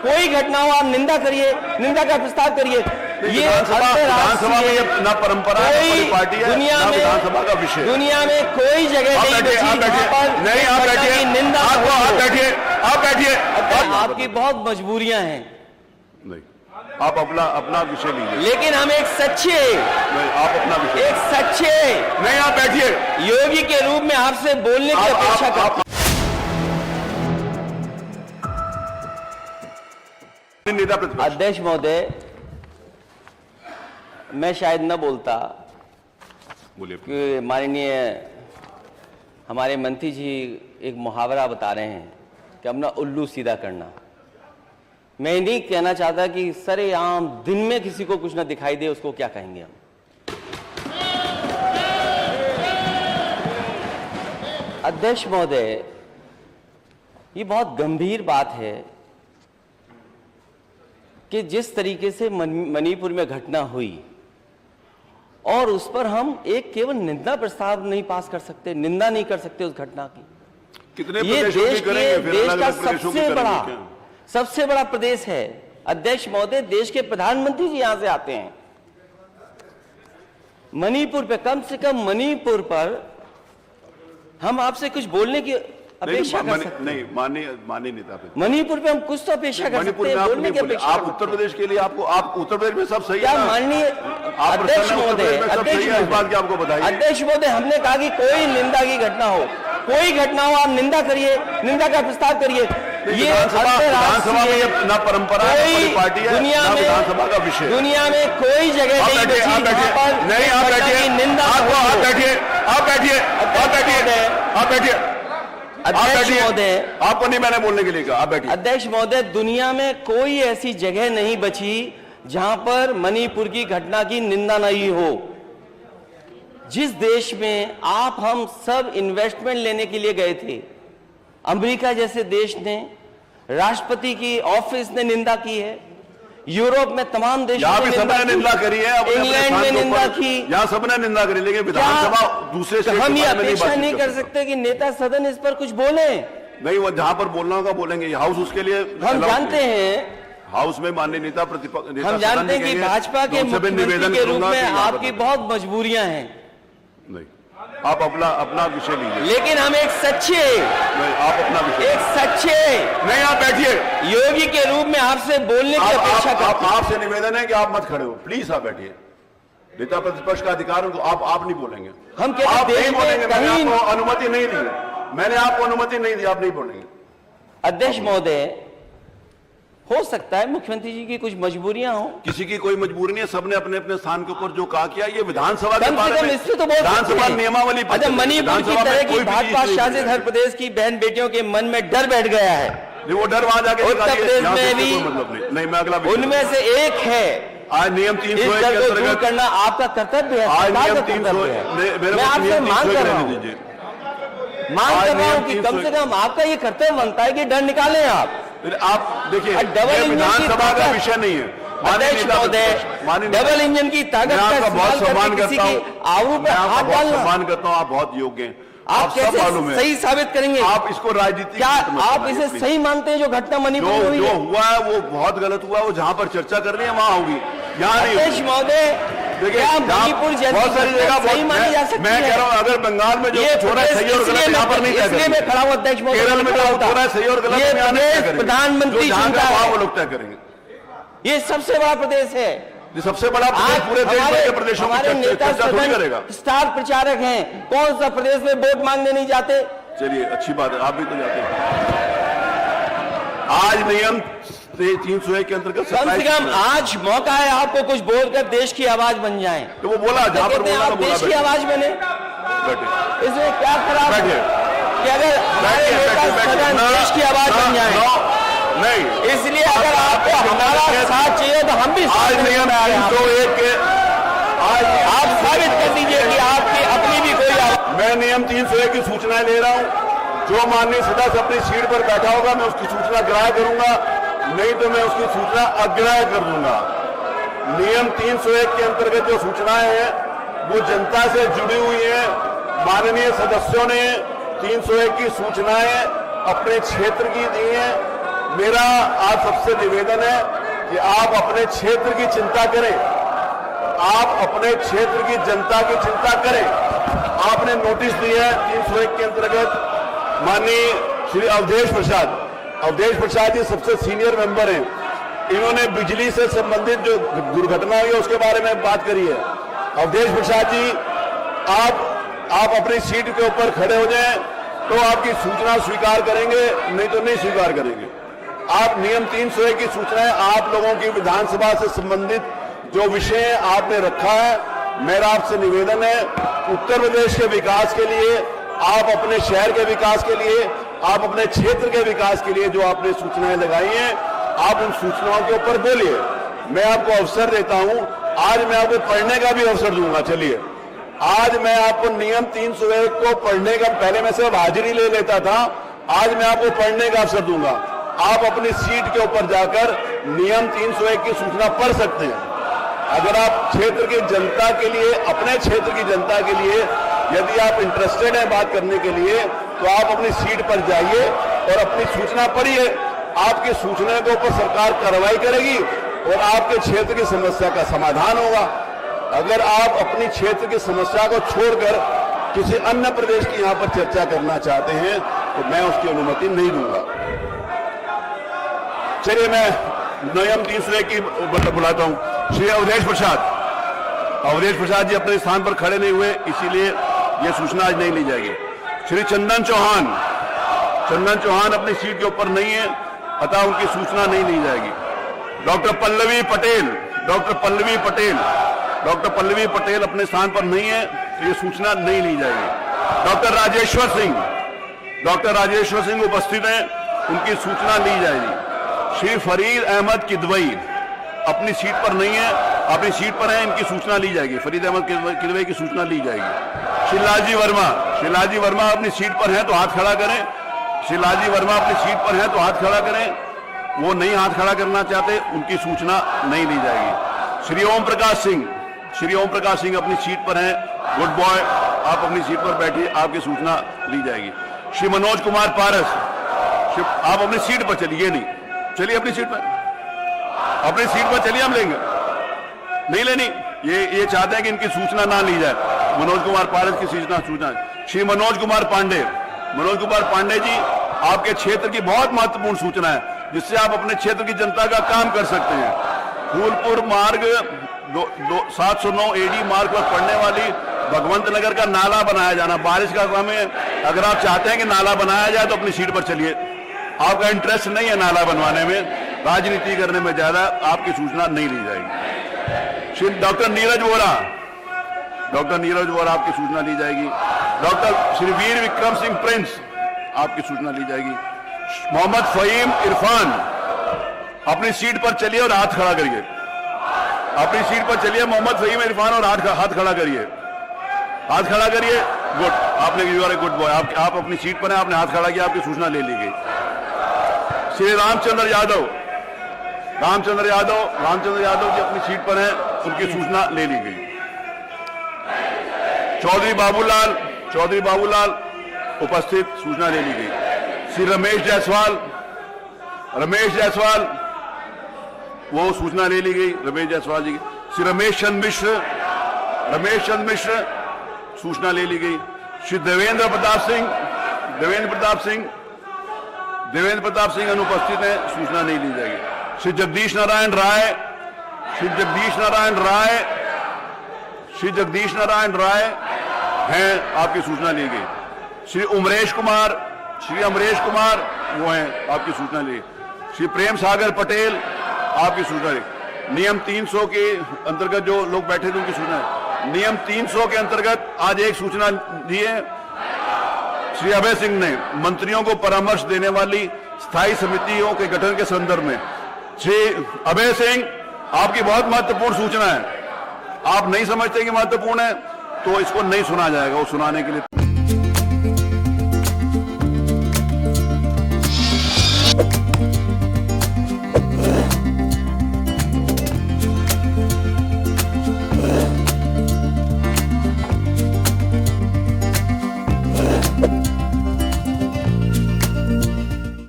कोई घटना हो आप निंदा करिए, निंदा का प्रस्ताव करिए। ये विधानसभा में ना परंपरा है, पार्टी है, दुनिया में विधानसभा का विषय, दुनिया में कोई जगह नहीं बची जहां पर नहीं। आप बैठिए, निंदा आप बैठिए, आप बैठिए। आपकी बहुत मजबूरियां हैं, नहीं आप अपना विषय लीजिए, लेकिन हम एक सच्चे, नहीं आप अपना विषय, एक सच्चे नहीं आप बैठिए, योगी के रूप में आपसे बोलने की अपेक्षा करते हैं। नेता प्रतिपक्ष अध्यक्ष महोदय, मैं शायद न बोलता बोलिए कि माननीय हमारे मंत्री जी एक मुहावरा बता रहे हैं कि अपना उल्लू सीधा करना। मैं नहीं कहना चाहता कि सरेआम दिन में किसी को कुछ ना दिखाई दे उसको क्या कहेंगे हम। अध्यक्ष महोदय, ये बहुत गंभीर बात है कि जिस तरीके से मणिपुर में घटना हुई और उस पर हम एक केवल निंदा प्रस्ताव नहीं पास कर सकते, निंदा नहीं कर सकते उस घटना की। कितने ये देश का सबसे सबसे बड़ा प्रदेश है। अध्यक्ष महोदय, देश के प्रधानमंत्री जी यहां से आते हैं। मणिपुर पे, कम से कम मणिपुर पर हम आपसे कुछ बोलने की अपेक्षा कर सकते नहीं, माननीय नेता, मणिपुर पे हम कुछ तो अपेक्षा कर सकते हैं, बोलने की अपेक्षा। आप उत्तर प्रदेश के लिए आप उत्तर प्रदेश में सब सही है। क्या माननीय अध्यक्ष महोदय, आपको बताइए अध्यक्ष महोदय, हमने कहा कि कोई निंदा की घटना हो, कोई घटना हो आप निंदा करिए, निंदा का प्रस्ताव करिए। ये विधानसभा में ना परंपरा है, पार्टी है, दुनिया में विधानसभा का विषय, दुनिया में कोई जगह नहीं बची जहां पर नहीं। आप बैठिए, निंदा, आप बैठिए, आप बैठिए, आप बैठिए, आप बैठिए। अध्यक्ष महोदय, आपको नहीं मैंने बोलने के लिए कहा, आप बैठिए। अध्यक्ष महोदय, दुनिया में कोई ऐसी जगह नहीं बची जहां पर मणिपुर की घटना की निंदा नहीं हो। जिस देश में आप हम सब इन्वेस्टमेंट लेने के लिए गए थे, अमेरिका जैसे देश ने, राष्ट्रपति की ऑफिस ने निंदा की है, यूरोप में तमाम देशों ने निंदा करी है, इंग्लैंड में निंदा की, यहाँ सबने निंदा करी, लेकिन विधानसभा दूसरे तो हम ये अपेक्षा नहीं कर सकते कि नेता सदन इस पर कुछ बोले। नहीं, वो जहां पर बोलना होगा बोलेंगे। हाउस उसके लिए हम जानते हैं, हाउस में माननीय नेता प्रतिपक्ष, हम जानते हैं कि भाजपा के मुख्यमंत्री के रूप में आपकी बहुत मजबूरियां हैं। नहीं आप अपना विषय लीजिए, लेकिन हम एक सच्चे, नहीं आप अपना विषय, एक सच्चे नहीं आप बैठिए, योगी के रूप में आपसे बोलने की अपेक्षा करते हैं। आपसे निवेदन है कि आप मत खड़े हो, प्लीज आप बैठिए। नेता प्रतिपक्ष का अधिकार है, आप नहीं बोलेंगे, हम आप नहीं बोलेंगे। मैंने आपको अनुमति नहीं दी, मैंने आपको अनुमति नहीं दी, आप नहीं बोलेंगे। अध्यक्ष महोदय, हो सकता है मुख्यमंत्री जी की कुछ मजबूरियां हो, किसी की कोई मजबूरी नहीं है, सबने अपने अपने स्थान के ऊपर जो कहा किया। ये विधानसभा के बारे में इससे तो बहुत विधानसभा नियमावली, अच्छा, मणिपुर की तरह की भाजपा शासित हर प्रदेश की बहन बेटियों के मन में डर बैठ गया है। वो डर वहां जाके उत्तर प्रदेश में भी नहीं, मैं अगला उनमें से एक है। आज नियम 301 के अंतर्गत करना आपका कर्तव्य है, आज नियम मैं 301 आपसे मांग कर रहा हूँ कि कम से कम आपका ये कर्तव्य बनता है कि डर निकालें आप देखिए, डबल विधानसभा का विषय नहीं है। अध्यक्ष महोदय, डबल इंजन की ताकत का बहुत सम्मान करता हूँ, आवू पे हाथ डालना, सम्मान करता हूँ, आप बहुत योग्य हैं, आप कैसे सही साबित करेंगे? आप इसको राजनीति, क्या आप इसे सही मानते हैं? जो घटना मणिपुर में हुई, जो हुआ है वो बहुत गलत हुआ, वो जहाँ पर चर्चा करनी है वहाँ होगी, यहाँ नहीं। अध्यक्ष महोदय, देखिए मणिपुर बहुत सारी जगह सही मानी जा सकती है। मैं कह रहा हूँ, अगर बंगाल में जो छोड़ा सही और गलत यहाँ पर नहीं कहते, इसलिए मैं खड़ा हूँ अध्यक्ष महोदय, केरल में जो छोड़ा सही और गलत प्रधानमंत्री चुनता है, वो लोग तय करेंगे। ये सबसे बड़ा प्रदेश है, सबसे बड़ा पूरे देश के प्रदेशों में चर्चा थोड़ी करेगा। स्टार प्रचारक हैं, कौन सा प्रदेश में वोट मांगने नहीं जाते? चलिए अच्छी बात है, आप भी तो जाते हैं। आज नियम 301 के अंतर्गत कम से कम आज मौका है आपको कुछ बोलकर देश की आवाज बन जाए। तो वो बोला जहां पर बोला आप देश की आवाज बने, इसमें क्या खराब है कि अगर हमारे देश की आवाज बन जाए? नहीं, इसलिए अगर आपको हमारा साथ चाहिए तो हम भी आज नियम 301 के आप साबित कर दीजिए कि आपकी अपनी भी कोई आवाज। मैं नियम 301 की सूचनाएं ले रहा हूं, जो माननीय सदस्य अपनी सीट पर बैठा होगा मैं उसकी सूचना ग्राह्य करूंगा, नहीं तो मैं उसकी सूचना अग्राह्य कर दूंगा। नियम 301 के अंतर्गत जो सूचनाएं हैं वो जनता से जुड़ी हुई हैं। माननीय सदस्यों ने 301 की सूचनाएं अपने क्षेत्र की दी हैं, मेरा आप सबसे निवेदन है कि आप अपने क्षेत्र की चिंता करें, आप अपने क्षेत्र की जनता की चिंता करें। आपने नोटिस दिया है 301 के अंतर्गत माननीय श्री अवधेश प्रसाद जी सबसे सीनियर मेंबर हैं, इन्होंने बिजली से संबंधित जो दुर्घटना हुई है उसके बारे में बात करी है। अवधेश प्रसाद जी, आप अपनी सीट के ऊपर खड़े हो जाएं तो आपकी सूचना स्वीकार करेंगे, नहीं तो नहीं स्वीकार करेंगे। आप नियम 301 की सूचनाएं आप लोगों की विधानसभा से संबंधित जो विषय आपने रखा है, मेरा आपसे निवेदन है उत्तर प्रदेश के विकास के लिए, आप अपने शहर के विकास के लिए, आप अपने क्षेत्र के विकास के लिए जो आपने सूचनाएं लगाई हैं, आप उन सूचनाओं के ऊपर बोलिए। मैं आपको अवसर देता हूं, आज मैं आपको पढ़ने का भी अवसर दूंगा। चलिए, आज मैं आपको नियम 301 को पढ़ने का, पहले मैं सिर्फ हाजिरी ले लेता था, आज मैं आपको पढ़ने का अवसर दूंगा। आप अपनी सीट के ऊपर जाकर नियम 301 की सूचना पढ़ सकते हैं। अगर आप क्षेत्र की जनता के लिए, अपने क्षेत्र की जनता के लिए यदि आप इंटरेस्टेड हैं बात करने के लिए, तो आप अपनी सीट पर जाइए और अपनी सूचना पढ़िए। आपकी सूचना के ऊपर सरकार कार्रवाई करेगी और आपके क्षेत्र की समस्या का समाधान होगा। अगर आप अपनी क्षेत्र की समस्या को छोड़कर किसी अन्य प्रदेश की यहां पर चर्चा करना चाहते हैं तो मैं उसकी अनुमति नहीं दूंगा। चलिए, मैं नियम 301 की बुलाता हूं श्री अवधेश प्रसाद जी अपने स्थान पर खड़े नहीं हुए, इसीलिए यह सूचना आज नहीं ली जाएगी। श्री चंदन चौहान अपनी सीट के ऊपर नहीं है, अतः उनकी सूचना नहीं ली जाएगी। डॉक्टर पल्लवी पटेल अपने स्थान पर नहीं है, तो ये सूचना नहीं ली जाएगी। डॉक्टर राजेश्वर सिंह उपस्थित हैं, उनकी सूचना ली जाएगी। श्री फरीद अहमद किदवई अपनी सीट पर नहीं है, अपनी सीट पर है, इनकी सूचना ली जाएगी। फरीद अहमद किदवई की सूचना ली जाएगी। श्री लालजी वर्मा अपनी सीट पर हैं तो हाथ खड़ा करें। श्री लालजी वर्मा अपनी सीट पर हैं तो हाथ खड़ा करें। वो नहीं हाथ खड़ा करना चाहते, उनकी सूचना नहीं ली जाएगी। श्री ओम प्रकाश सिंह अपनी सीट पर हैं, गुड बॉय, आप अपनी सीट पर बैठिए, आपकी सूचना ली जाएगी। श्री मनोज कुमार पारस, आप अपनी सीट पर चलिए, नहीं चलिए अपनी सीट पर चलिए, हम लेंगे, नहीं लेनी, ये चाहते हैं कि इनकी सूचना ना ली जाए। मनोज कुमार पारस की सूचना। श्री मनोज कुमार पांडे जी, आपके क्षेत्र की बहुत महत्वपूर्ण सूचना है जिससे आप अपने क्षेत्र की जनता का काम कर सकते हैं। फूलपुर मार्ग 709 AD मार्ग पर पड़ने वाली भगवंत नगर का नाला बनाया जाना, बारिश का समय, अगर आप चाहते हैं कि नाला बनाया जाए तो अपनी सीट पर चलिए। आपका इंटरेस्ट नहीं है नाला बनवाने में, राजनीति करने में ज्यादा, आपकी सूचना नहीं ली जाएगी। श्री डॉक्टर नीरज वोरा आपकी सूचना ली जाएगी। डॉक्टर श्री वीर विक्रम सिंह प्रिंस, आपकी सूचना ली जाएगी। मोहम्मद फहीम इरफान, अपनी सीट पर चलिए और हाथ खड़ा करिए। अपनी सीट पर चलिए मोहम्मद फहीम इरफान, और हाथ खड़ा करिए, गुड, आपने you are a good boy, आप अपनी सीट पर हैं, आपने हाथ खड़ा किया, आपकी सूचना ले ली गई। श्री रामचंद्र यादव जी अपनी सीट पर हैं, उनकी सूचना ले ली गई। चौधरी बाबूलाल उपस्थित, सूचना ले ली गई। श्री रमेश जायसवाल, वो सूचना ले ली गई, रमेश जायसवाल जी की। श्री रमेश चंद्र मिश्र, सूचना ले ली गई। श्री देवेंद्र प्रताप सिंह अनुपस्थित हैं, सूचना नहीं ली जाएगी। श्री जगदीश नारायण राय हैं, आपकी सूचना ली गई। श्री अमरेश कुमार वो हैं, आपकी सूचना ली। श्री प्रेम सागर पटेल, आपकी सूचना ली। नियम 300 के अंतर्गत जो लोग बैठे थे उनकी सूचना, नियम 300 के अंतर्गत आज एक सूचना दी है। श्री अभय सिंह ने मंत्रियों को परामर्श देने वाली स्थायी समितियों के गठन के संदर्भ में, श्री अभय सिंह, आपकी बहुत महत्वपूर्ण सूचना है, आप नहीं समझते कि महत्वपूर्ण है तो इसको नहीं सुना जाएगा, वो सुनाने के लिए